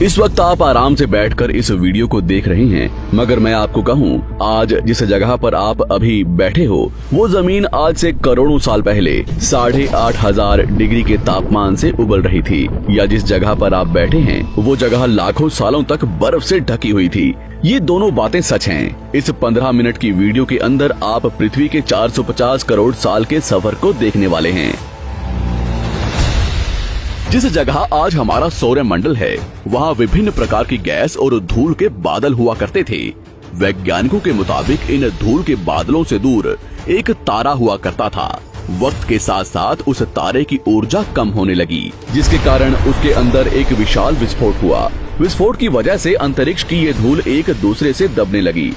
इस वक्त आप आराम से बैठकर इस वीडियो को देख रहे हैं, मगर मैं आपको कहूं, आज जिस जगह पर आप अभी बैठे हो वो जमीन आज से करोड़ों साल पहले 8,500 डिग्री के तापमान से उबल रही थी, या जिस जगह पर आप बैठे हैं वो जगह लाखों सालों तक बर्फ से ढकी हुई थी। ये दोनों बातें सच हैं। इस 15 मिनट की वीडियो के अंदर आप पृथ्वी के 450 करोड़ साल के सफर को देखने वाले हैं। जिस जगह आज हमारा सौरमंडल है, वहाँ विभिन्न प्रकार की गैस और धूल के बादल हुआ करते थे। वैज्ञानिकों के मुताबिक इन धूल के बादलों से दूर एक तारा हुआ करता था। वक्त के साथ साथ उस तारे की ऊर्जा कम होने लगी, जिसके कारण उसके अंदर एक विशाल विस्फोट हुआ। विस्फोट की वजह से अंतरिक्ष की ये धूल एक दूसरे से दबने लगी।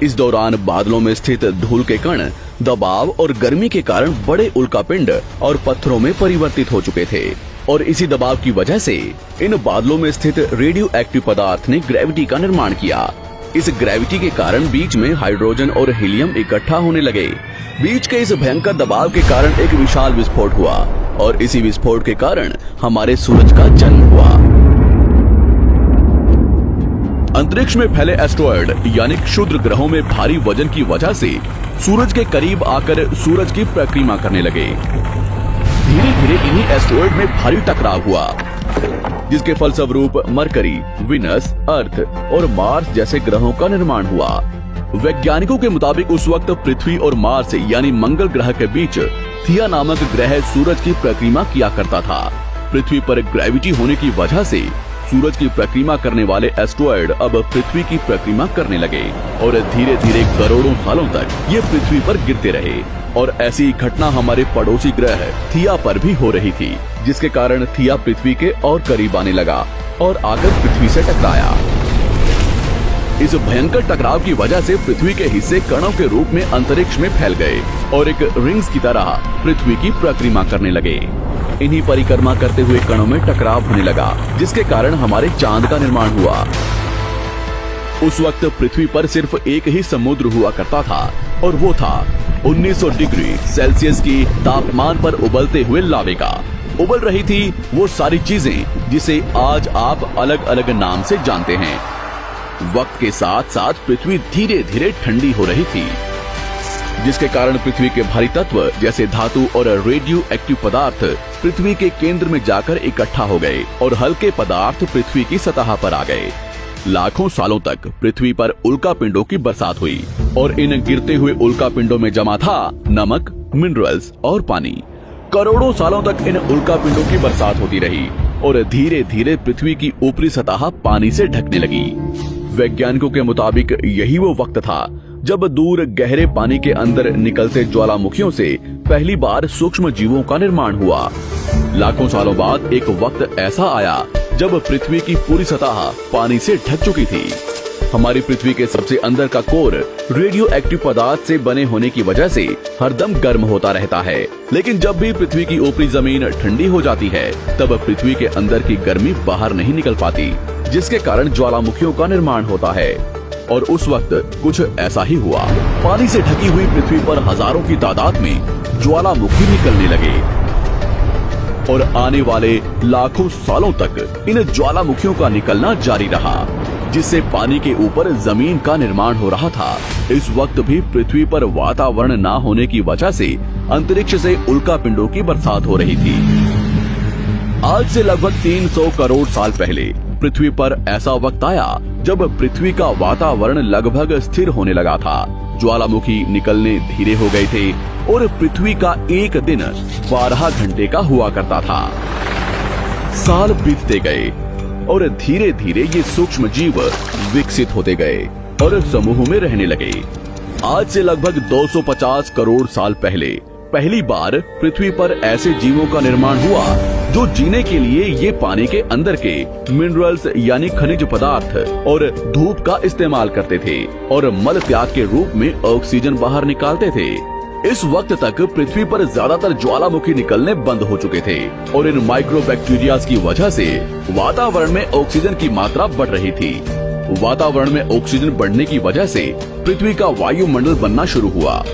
इस दौरान बादलों में स्थित धूल के कण दबाव और गर्मी के कारण बड़े उल्कापिंड और पत्थरों में परिवर्तित हो चुके थे, और इसी दबाव की वजह से इन बादलों में स्थित रेडियो एक्टिव पदार्थ ने ग्रेविटी का निर्माण किया। इस ग्रेविटी के कारण बीच में हाइड्रोजन और हीलियम इकट्ठा होने लगे। बीच के इस भयंकर दबाव के कारण एक विशाल विस्फोट हुआ, और इसी विस्फोट के कारण हमारे सूरज का जन्म हुआ। अंतरिक्ष में फैले एस्टेरॉयड यानी क्षुद्र ग्रहों में भारी वजन की वजह से सूरज के करीब आकर सूरज की परिक्रमा करने लगे। धीरे धीरे इन्हीं एस्टेरॉयड में भारी टकराव हुआ, जिसके फलस्वरूप मरकरी, विनस, अर्थ और मार्स जैसे ग्रहों का निर्माण हुआ। वैज्ञानिकों के मुताबिक उस वक्त पृथ्वी और मार्स यानी मंगल ग्रह के बीच थिया नामक ग्रह सूरज की परिक्रमा किया करता था। पृथ्वी पर ग्रेविटी होने की वजह से सूरज की परिक्रमा करने वाले एस्टेरॉयड अब पृथ्वी की परिक्रमा करने लगे, और धीरे धीरे करोड़ों सालों तक ये पृथ्वी पर गिरते रहे। और ऐसी घटना हमारे पड़ोसी ग्रह थिया पर भी हो रही थी, जिसके कारण थिया पृथ्वी के और करीब आने लगा और आकर पृथ्वी से टकराया। इस भयंकर टकराव की वजह से पृथ्वी के हिस्से कणों के रूप में अंतरिक्ष में फैल गए और एक रिंग्स की तरह पृथ्वी की परिक्रमा करने लगे। इन्हीं परिक्रमा करते हुए कणों में टकराव होने लगा, जिसके कारण हमारे चांद का निर्माण हुआ। उस वक्त पृथ्वी पर सिर्फ एक ही समुद्र हुआ करता था, और वो था 1900 डिग्री सेल्सियस की तापमान पर उबलते हुए लावे का। उबल रही थी वो सारी चीजें जिसे आज आप अलग अलग नाम से जानते हैं। वक्त के साथ साथ पृथ्वी धीरे धीरे ठंडी हो रही थी, जिसके कारण पृथ्वी के भारी तत्व जैसे धातु और रेडियो एक्टिव पदार्थ पृथ्वी के केंद्र में जाकर इकट्ठा हो गए, और हल्के पदार्थ पृथ्वी की सतह पर आ गए। लाखों सालों तक पृथ्वी पर उल्कापिंडों की बरसात हुई, और इन गिरते हुए उल्कापिंडों में जमा था नमक, मिनरल्स और पानी। करोड़ों सालों तक इन उल्कापिंडों की बरसात होती रही, और धीरे धीरे पृथ्वी की ऊपरी सतह पानी से ढकने लगी। वैज्ञानिकों के मुताबिक यही वो वक्त था जब दूर गहरे पानी के अंदर निकलते ज्वालामुखियों से पहली बार सूक्ष्म जीवों का निर्माण हुआ। लाखों सालों बाद एक वक्त ऐसा आया जब पृथ्वी की पूरी सतह पानी से ढक चुकी थी। हमारी पृथ्वी के सबसे अंदर का कोर रेडियो एक्टिव पदार्थ से बने होने की वजह से हरदम गर्म होता रहता है, लेकिन जब भी पृथ्वी की ऊपरी जमीन ठंडी हो जाती है, तब पृथ्वी के अंदर की गर्मी बाहर नहीं निकल पाती, जिसके कारण ज्वालामुखियों का निर्माण होता है। और उस वक्त कुछ ऐसा ही हुआ। पानी से ढकी हुई पृथ्वी पर हजारों की तादाद में ज्वालामुखी निकलने लगे, और आने वाले लाखों सालों तक इन ज्वालामुखियों का निकलना जारी रहा, जिससे पानी के ऊपर जमीन का निर्माण हो रहा था। इस वक्त भी पृथ्वी पर वातावरण न होने की वजह से अंतरिक्ष से उल्कापिंडों की बरसात हो रही थी। आज से लगभग 300 करोड़ साल पहले पृथ्वी पर ऐसा वक्त आया जब पृथ्वी का वातावरण लगभग स्थिर होने लगा था। ज्वालामुखी निकलने धीरे हो गए थे, और पृथ्वी का एक दिन 12 घंटे का हुआ करता था। साल बीतते गए, और धीरे धीरे ये सूक्ष्म जीव विकसित होते गए और समूह में रहने लगे। आज से लगभग 250 करोड़ साल पहले पहली बार पृथ्वी पर ऐसे जीवों का निर्माण हुआ जो जीने के लिए ये पानी के अंदर के मिनरल्स यानी खनिज पदार्थ और धूप का इस्तेमाल करते थे, और मल त्याग के रूप में ऑक्सीजन बाहर निकालते थे। इस वक्त तक पृथ्वी पर ज्यादातर ज्वालामुखी निकलने बंद हो चुके थे, और इन माइक्रोबैक्टीरिया की वजह से वातावरण में ऑक्सीजन की मात्रा बढ़ रही थी। वातावरण में ऑक्सीजन बढ़ने की वजह से पृथ्वी का वायुमंडल बनना शुरू हुआ,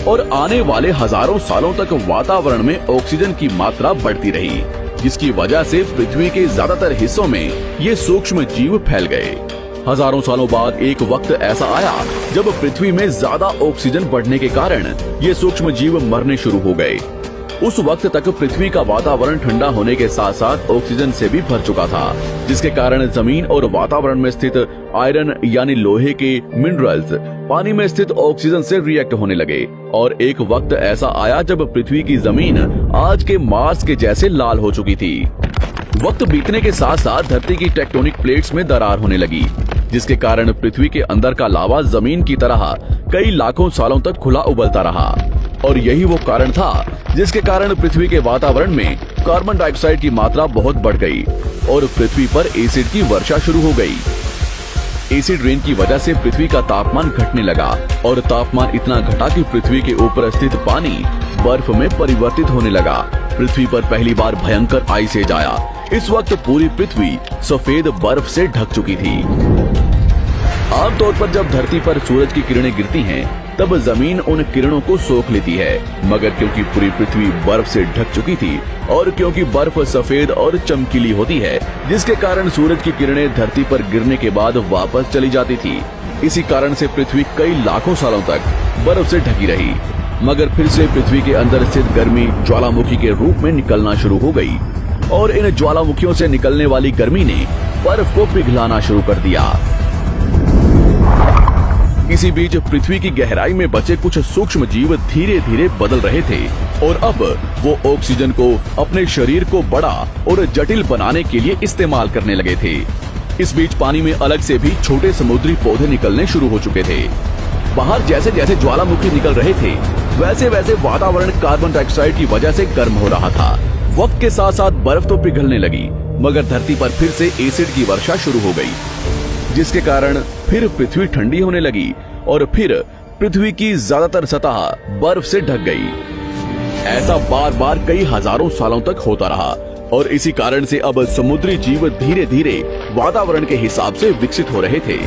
और आने वाले हजारों सालों तक वातावरण में ऑक्सीजन की मात्रा बढ़ती रही। जिसकी वजह से पृथ्वी के ज्यादातर हिस्सों में ये सूक्ष्म जीव फैल गए। हजारों सालों बाद एक वक्त ऐसा आया जब पृथ्वी में ज्यादा ऑक्सीजन बढ़ने के कारण ये सूक्ष्म जीव मरने शुरू हो गए। उस वक्त तक पृथ्वी का वातावरण ठंडा होने के साथ साथ ऑक्सीजन से भी भर चुका था, जिसके कारण जमीन और वातावरण में स्थित आयरन यानी लोहे के मिनरल्स पानी में स्थित ऑक्सीजन से रिएक्ट होने लगे। और एक वक्त ऐसा आया जब पृथ्वी की जमीन आज के मार्स के जैसे लाल हो चुकी थी। वक्त बीतने के साथ साथ धरती की टेक्टोनिक प्लेट्स में दरार होने लगी, जिसके कारण पृथ्वी के अंदर का लावा जमीन की तरह कई लाखों सालों तक खुला उबलता रहा। और यही वो कारण था जिसके कारण पृथ्वी के वातावरण में कार्बन डाइऑक्साइड की मात्रा बहुत बढ़ गई और पृथ्वी पर एसिड की वर्षा शुरू हो गई। एसिड रेन की वजह से पृथ्वी का तापमान घटने लगा और तापमान इतना घटा कि पृथ्वी के ऊपर स्थित पानी बर्फ में परिवर्तित होने लगा। पृथ्वी पर पहली बार भयंकर आइस एज आया। इस वक्त पूरी पृथ्वी सफेद बर्फ से ढक चुकी थी। आमतौर पर जब धरती पर सूरज की किरणें गिरती हैं, तब जमीन उन किरणों को सोख लेती है, मगर क्योंकि पूरी पृथ्वी बर्फ से ढक चुकी थी और क्योंकि बर्फ सफेद और चमकीली होती है, जिसके कारण सूरज की किरणें धरती पर गिरने के बाद वापस चली जाती थी। इसी कारण से पृथ्वी कई लाखों सालों तक बर्फ से ढकी रही, मगर फिर से पृथ्वी के अंदर स्थित गर्मी ज्वालामुखी के रूप में निकलना शुरू हो गई और इन ज्वालामुखियों से निकलने वाली गर्मी ने बर्फ को पिघलाना शुरू कर दिया। इसी बीच पृथ्वी की गहराई में बचे कुछ सूक्ष्म जीव धीरे धीरे बदल रहे थे और अब वो ऑक्सीजन को अपने शरीर को बड़ा और जटिल बनाने के लिए इस्तेमाल करने लगे थे। इस बीच पानी में अलग से भी छोटे समुद्री पौधे निकलने शुरू हो चुके थे। बाहर जैसे जैसे ज्वालामुखी निकल रहे थे, वैसे वैसे वातावरण कार्बन डाइऑक्साइड की वजह से गर्म हो रहा था। वक्त के साथ साथ बर्फ तो पिघलने लगी, मगर धरती पर फिर से एसिड की वर्षा शुरू हो गई, जिसके कारण फिर पृथ्वी ठंडी होने लगी और फिर पृथ्वी की ज्यादातर सतह बर्फ से ढक गई। ऐसा बार बार कई हजारों सालों तक होता रहा और इसी कारण से अब समुद्री जीव धीरे धीरे वातावरण के हिसाब से विकसित हो रहे थे।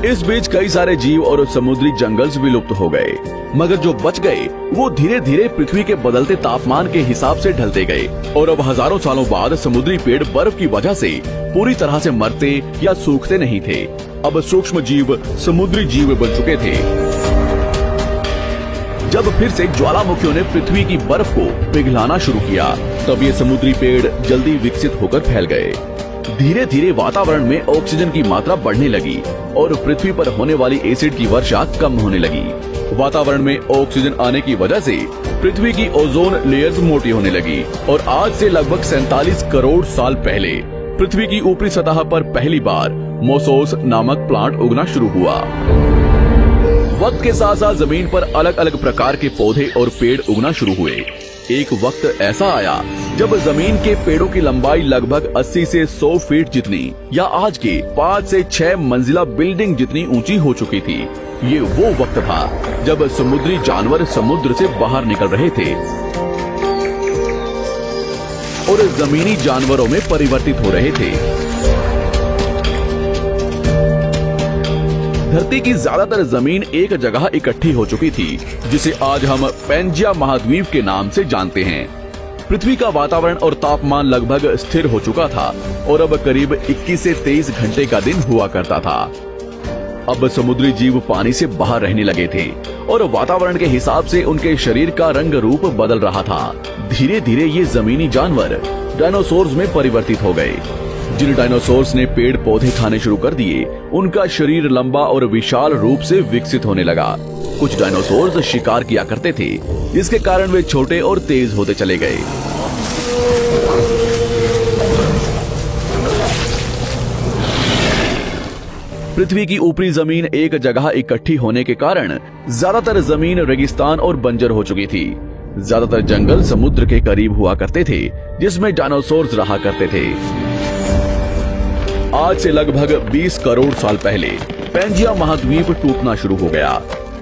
इस बीच कई सारे जीव और समुद्री जंगल विलुप्त हो गए, मगर जो बच गए वो धीरे धीरे पृथ्वी के बदलते तापमान के हिसाब से ढलते गए और अब हजारों सालों बाद समुद्री पेड़ बर्फ की वजह से पूरी तरह से मरते या सूखते नहीं थे। अब सूक्ष्म जीव समुद्री जीव बन चुके थे। जब फिर से ज्वालामुखियों ने पृथ्वी की बर्फ को पिघलाना शुरू किया, तब ये समुद्री पेड़ जल्दी विकसित होकर फैल गए। धीरे धीरे वातावरण में ऑक्सीजन की मात्रा बढ़ने लगी और पृथ्वी पर होने वाली एसिड की वर्षा कम होने लगी। वातावरण में ऑक्सीजन आने की वजह से पृथ्वी की ओजोन लेयर्स मोटी होने लगी और आज से लगभग 47 करोड़ साल पहले पृथ्वी की ऊपरी सतह पर पहली बार मोसोस नामक प्लांट उगना शुरू हुआ। वक्त के साथ साथ जमीन पर अलग अलग प्रकार के पौधे और पेड़ उगना शुरू हुए। एक वक्त ऐसा आया जब जमीन के पेड़ों की लंबाई लगभग 80 से 100 फीट जितनी या आज के 5 से 6 मंजिला बिल्डिंग जितनी ऊंची हो चुकी थी। ये वो वक्त था जब समुद्री जानवर समुद्र से बाहर निकल रहे थे और जमीनी जानवरों में परिवर्तित हो रहे थे। धरती की ज्यादातर जमीन एक जगह इकट्ठी हो चुकी थी, जिसे आज हम पैंजिया महाद्वीप के नाम से जानते हैं। पृथ्वी का वातावरण और तापमान लगभग स्थिर हो चुका था और अब करीब 21 से 23 घंटे का दिन हुआ करता था। अब समुद्री जीव पानी से बाहर रहने लगे थे और वातावरण के हिसाब से उनके शरीर का रंग रूप बदल रहा था। धीरे धीरे ये जमीनी जानवर डायनासोर्स में परिवर्तित हो गए। जिन डायनासोर्स ने पेड़ पौधे खाने शुरू कर दिए, उनका शरीर लंबा और विशाल रूप से विकसित होने लगा। कुछ डायनासोर्स शिकार किया करते थे, जिसके कारण वे छोटे और तेज होते चले गए। पृथ्वी की ऊपरी जमीन एक जगह इकट्ठी होने के कारण ज्यादातर जमीन रेगिस्तान और बंजर हो चुकी थी। ज्यादातर जंगल समुद्र के करीब हुआ करते थे, जिसमें डायनासोर्स रहा करते थे। आज से लगभग 20 करोड़ साल पहले पैंजिया महाद्वीप टूटना शुरू हो गया।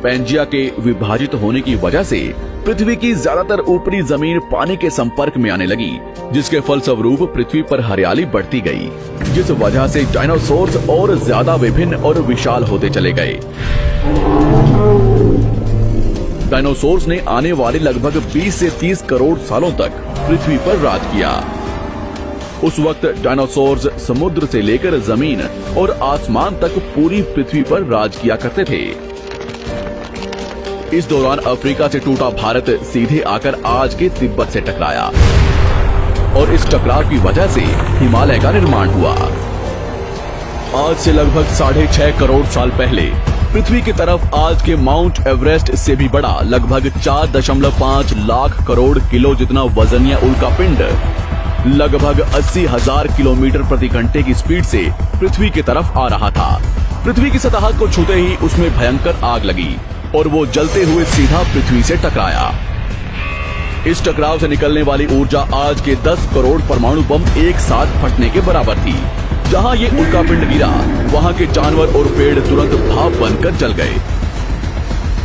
पैंजिया के विभाजित होने की वजह से पृथ्वी की ज्यादातर ऊपरी जमीन पानी के संपर्क में आने लगी, जिसके फलस्वरूप पृथ्वी पर हरियाली बढ़ती गई, जिस वजह से डायनासोर्स और ज्यादा विभिन्न और विशाल होते चले गए। डायनासोर्स ने आने वाले लगभग 20 से 30 करोड़ सालों तक पृथ्वी पर राज किया। उस वक्त डायनासोर्स समुद्र से लेकर जमीन और आसमान तक पूरी पृथ्वी पर राज किया करते थे। इस दौरान अफ्रीका से टूटा भारत सीधे आकर आज के तिब्बत से टकराया और इस टकराव की वजह से हिमालय का निर्माण हुआ। आज से लगभग 6.5 करोड़ साल पहले पृथ्वी की तरफ आज के माउंट एवरेस्ट से भी बड़ा लगभग 4.5 लाख करोड़ किलो जितना वजनिया उल्कापिंड लगभग 80,000 किलोमीटर प्रति घंटे की स्पीड से पृथ्वी की तरफ आ रहा था। पृथ्वी की सतह को छूते ही उसमें भयंकर आग लगी और वो जलते हुए सीधा पृथ्वी से टकराया। इस टकराव से निकलने वाली ऊर्जा आज के 10 करोड़ परमाणु बम एक साथ फटने के बराबर थी। जहां ये उल्कापिंड गिरा वहां के जानवर और पेड़ तुरंत भाप बनकर जल गए।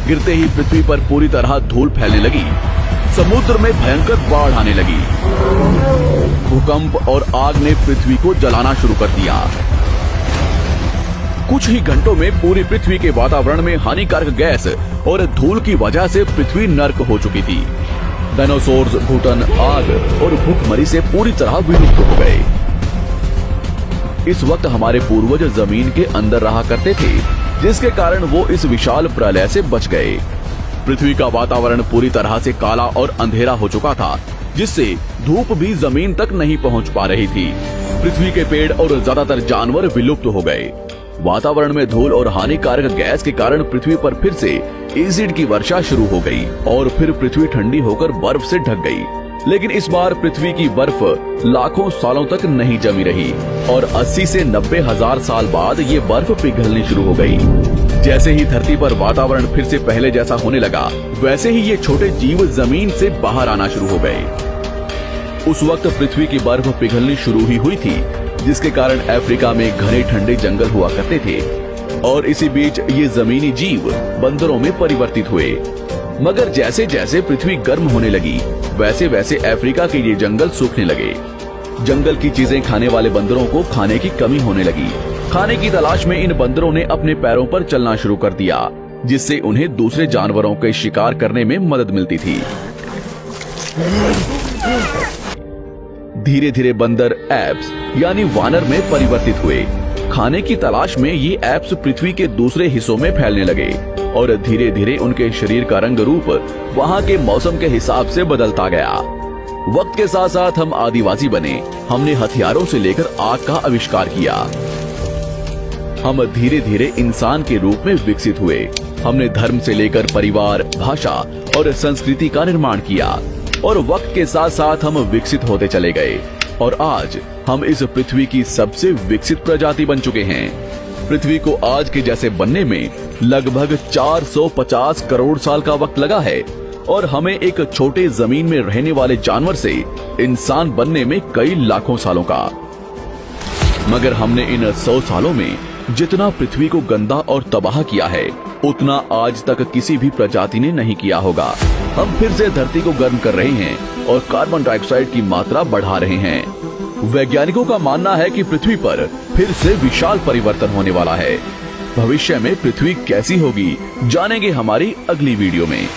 गिरते ही पृथ्वी पर पूरी तरह धूल फैलने लगी। समुद्र में भयंकर बाढ़ आने लगी। भूकंप और आग ने पृथ्वी को जलाना शुरू कर दिया। कुछ ही घंटों में पूरी पृथ्वी के वातावरण में हानिकारक गैस और धूल की वजह से पृथ्वी नर्क हो चुकी थी। डायनासोर्स, घुटन, आग और भूखमरी से पूरी तरह विलुप्त हो गए। इस वक्त हमारे पूर्वज जमीन के अंदर रहा करते थे, जिसके कारण वो इस विशाल प्रलय से बच गए। पृथ्वी का वातावरण पूरी तरह से काला और अंधेरा हो चुका था, जिससे धूप भी जमीन तक नहीं पहुंच पा रही थी। पृथ्वी के पेड़ और ज्यादातर जानवर विलुप्त हो गए। वातावरण में धूल और हानिकारक गैस के कारण पृथ्वी पर फिर से एसिड की वर्षा शुरू हो गई और फिर पृथ्वी ठंडी होकर बर्फ से ढक गई। लेकिन इस बार पृथ्वी की बर्फ लाखों सालों तक नहीं जमी रही और 80 से 90 हजार साल बाद ये बर्फ पिघलनी शुरू हो गई। जैसे ही धरती पर वातावरण फिर से पहले जैसा होने लगा, वैसे ही ये छोटे जीव जमीन से बाहर आना शुरू हो गए। उस वक्त पृथ्वी की बर्फ पिघलनी शुरू ही हुई थी, जिसके कारण अफ्रीका में घने ठंडे जंगल हुआ करते थे और इसी बीच ये जमीनी जीव बंदरों में परिवर्तित हुए। मगर जैसे जैसे पृथ्वी गर्म होने लगी, वैसे वैसे अफ्रीका के ये जंगल सूखने लगे। जंगल की चीजें खाने वाले बंदरों को खाने की कमी होने लगी। खाने की तलाश में इन बंदरों ने अपने पैरों पर चलना शुरू कर दिया, जिससे उन्हें दूसरे जानवरों के शिकार करने में मदद मिलती थी। धीरे धीरे बंदर एप्स यानी वानर में परिवर्तित हुए। खाने की तलाश में ये एप्स पृथ्वी के दूसरे हिस्सों में फैलने लगे और धीरे धीरे उनके शरीर का रंग रूप वहाँ के मौसम के हिसाब से बदलता गया। वक्त के साथ साथ हम आदिवासी बने। हमने हथियारों से लेकर आग का आविष्कार किया। हम धीरे धीरे इंसान के रूप में विकसित हुए। हमने धर्म से लेकर परिवार, भाषा और संस्कृति का निर्माण किया और वक्त के साथ साथ हम विकसित होते चले गए और आज हम इस पृथ्वी की सबसे विकसित प्रजाति बन चुके हैं। पृथ्वी को आज के जैसे बनने में लगभग 450 करोड़ साल का वक्त लगा है और हमें एक छोटे जमीन में रहने वाले जानवर से इंसान बनने में कई लाखों सालों का। मगर हमने इन 100 सालों में जितना पृथ्वी को गंदा और तबाह किया है, उतना आज तक किसी भी प्रजाति ने नहीं किया होगा। हम फिर से धरती को गर्म कर रहे हैं और कार्बन डाइऑक्साइड की मात्रा बढ़ा रहे हैं। वैज्ञानिकों का मानना है कि पृथ्वी पर फिर से विशाल परिवर्तन होने वाला है। भविष्य में पृथ्वी कैसी होगी, जानेंगे हमारी अगली वीडियो में।